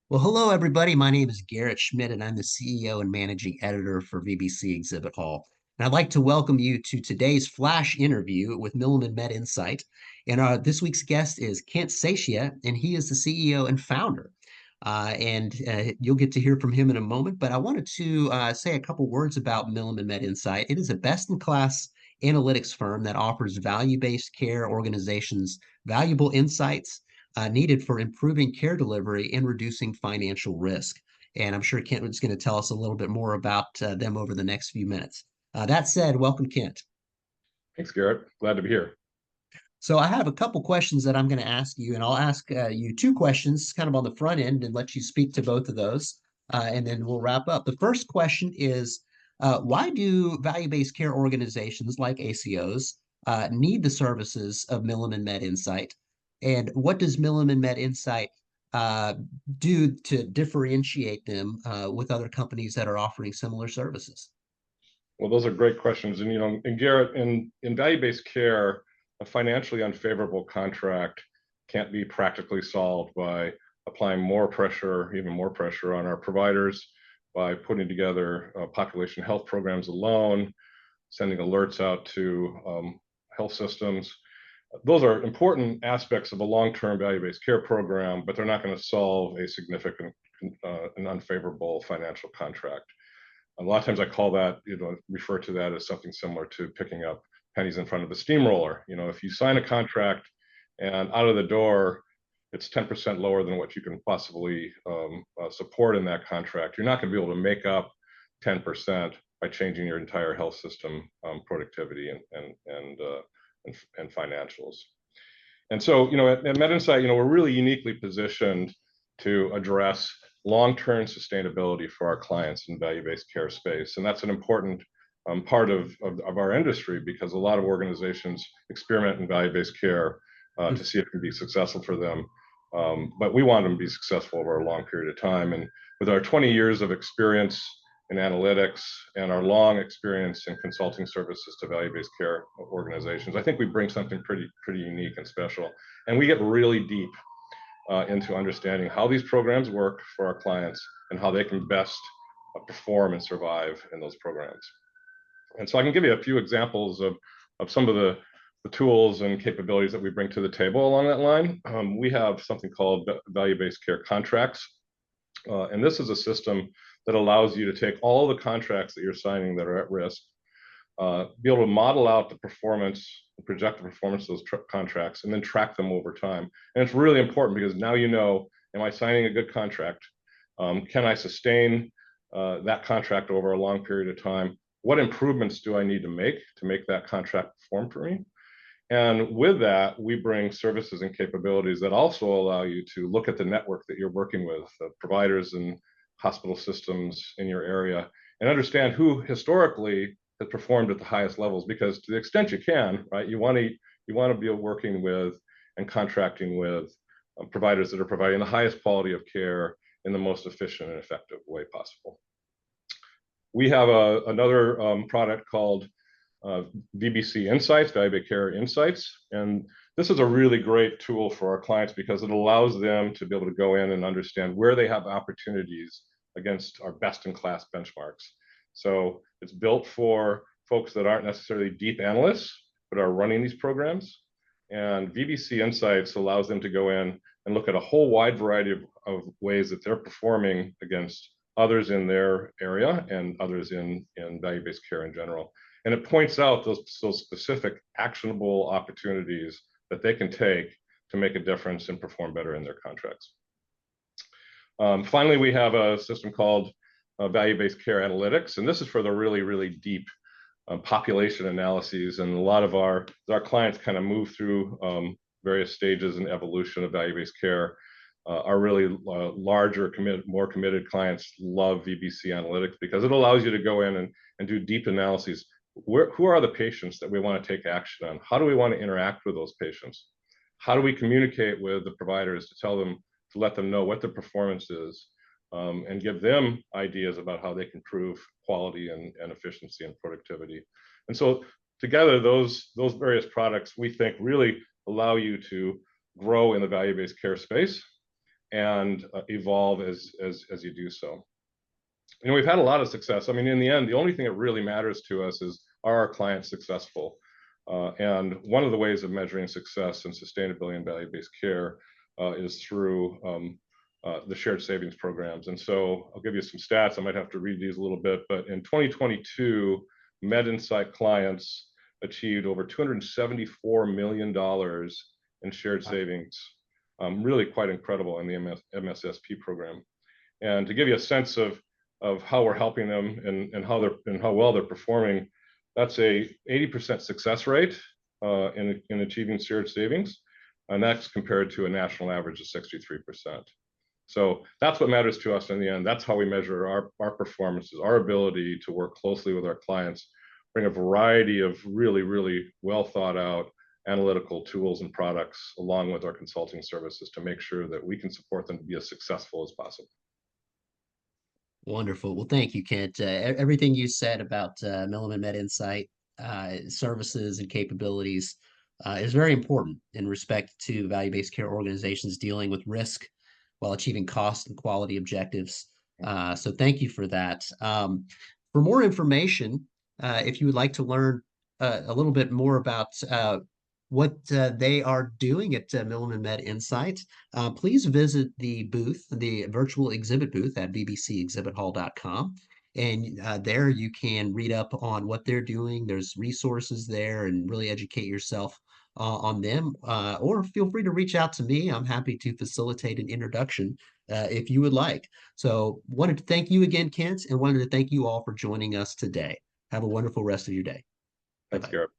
Well, hello, everybody. My name is Garrett Schmidt, and I'm the CEO and managing editor for VBC Exhibit Hall. And I'd like to welcome you to today's flash interview with Milliman MedInsight. And this week's guest is Kent Sacia, and he is the CEO and founder. And you'll get to hear from him in a moment. But I wanted to say a couple words about Milliman MedInsight. It is a best-in-class analytics firm that offers value-based care organizations valuable insights needed for improving care delivery and reducing financial risk. And I'm sure Kent is going to tell us a little bit more about them over the next few minutes. That said, welcome, Kent. Thanks, Garrett. Glad to be here. So I have a couple questions that I'm going to ask you, and I'll ask you two questions kind of on the front end and let you speak to both of those, and then we'll wrap up. The first question is, why do value-based care organizations like ACOs need the services of Milliman MedInsight? And what does Milliman MedInsight uh, do to differentiate them with other companies that are offering similar services? Well, those are great questions. And Garrett, in value-based care, a financially unfavorable contract can't be practically solved by applying more pressure, even more pressure on our providers, by putting together population health programs alone, sending alerts out to health systems. Those are important aspects of a long-term value-based care program, but they're not going to solve a significant and unfavorable financial contract. A lot of times I call that, refer to that as something similar to picking up pennies in front of the steamroller. If you sign a contract and out of the door, it's 10% lower than what you can possibly support in that contract, you're not going to be able to make up 10% by changing your entire health system productivity and financials. And so, at MedInsight, we're really uniquely positioned to address long-term sustainability for our clients in value-based care space. And that's an important part of our industry, because a lot of organizations experiment in value-based care to see if it can be successful for them. But we want them to be successful over a long period of time. And with our 20 years of experience in analytics and our long experience in consulting services to value-based care organizations, I think we bring something pretty unique and special. And we get really deep into understanding how these programs work for our clients and how they can best perform and survive in those programs. And so I can give you a few examples of some of the tools and capabilities that we bring to the table along that line. We have something called value-based care contracts. And this is a system that allows you to take all the contracts that you're signing that are at risk, be able to model out the performance, project the performance of those contracts, and then track them over time. And it's really important because now am I signing a good contract? Can I sustain that contract over a long period of time? What improvements do I need to make that contract perform for me? And with that, we bring services and capabilities that also allow you to look at the network that you're working with, providers and hospital systems in your area, and understand who historically has performed at the highest levels. Because to the extent you can, right, you want to be working with and contracting with providers that are providing the highest quality of care in the most efficient and effective way possible. We have another product called VBC Insights, Value-Based Care Insights. And this is a really great tool for our clients because it allows them to be able to go in and understand where they have opportunities against our best-in-class benchmarks. So it's built for folks that aren't necessarily deep analysts, but are running these programs. And VBC Insights allows them to go in and look at a whole wide variety of ways that they're performing against others in their area and others in value-based care in general. And it points out those specific actionable opportunities that they can take to make a difference and perform better in their contracts. Finally, we have a system called value-based care analytics, and this is for the really deep population analyses. And a lot of our clients kind of move through various stages and evolution of value-based care. Our really larger, more committed clients love VBC analytics because it allows you to go in and do deep analyses. Who are the patients that we want to take action on? How do we want to interact with those patients? How do we communicate with the providers to let them know what their performance is, and give them ideas about how they can improve quality and efficiency and productivity? And so together, those various products we think really allow you to grow in the value-based care space and evolve as you do so. We've had a lot of success. I mean, in the end, the only thing that really matters to us is, are our clients successful? And one of the ways of measuring success and sustainability in value-based care is through the shared savings programs. And so I'll give you some stats. I might have to read these a little bit, but in 2022, MedInsight clients achieved over $274 million in shared savings. Really quite incredible in the MSSP program. And to give you a sense of how we're helping them and how well they're performing, that's a 80% success rate in achieving shared savings, and that's compared to a national average of 63%. So that's what matters to us in the end. That's how we measure our performances, our ability to work closely with our clients, bring a variety of really well thought out analytical tools and products along with our consulting services to make sure that we can support them to be as successful as possible. Wonderful. Well, thank you, Kent. Everything you said about Milliman MedInsight services and capabilities is very important in respect to value-based care organizations dealing with risk while achieving cost and quality objectives. So thank you for that. For more information, if you would like to learn a little bit more about what they are doing at Milliman MedInsight, please visit the booth, the virtual exhibit booth at vbcexhibithall.com. And there you can read up on what they're doing. There's resources there and really educate yourself on them. Or feel free to reach out to me. I'm happy to facilitate an introduction if you would like. So wanted to thank you again, Kent, and wanted to thank you all for joining us today. Have a wonderful rest of your day. Thanks, Bye-bye. Garrett.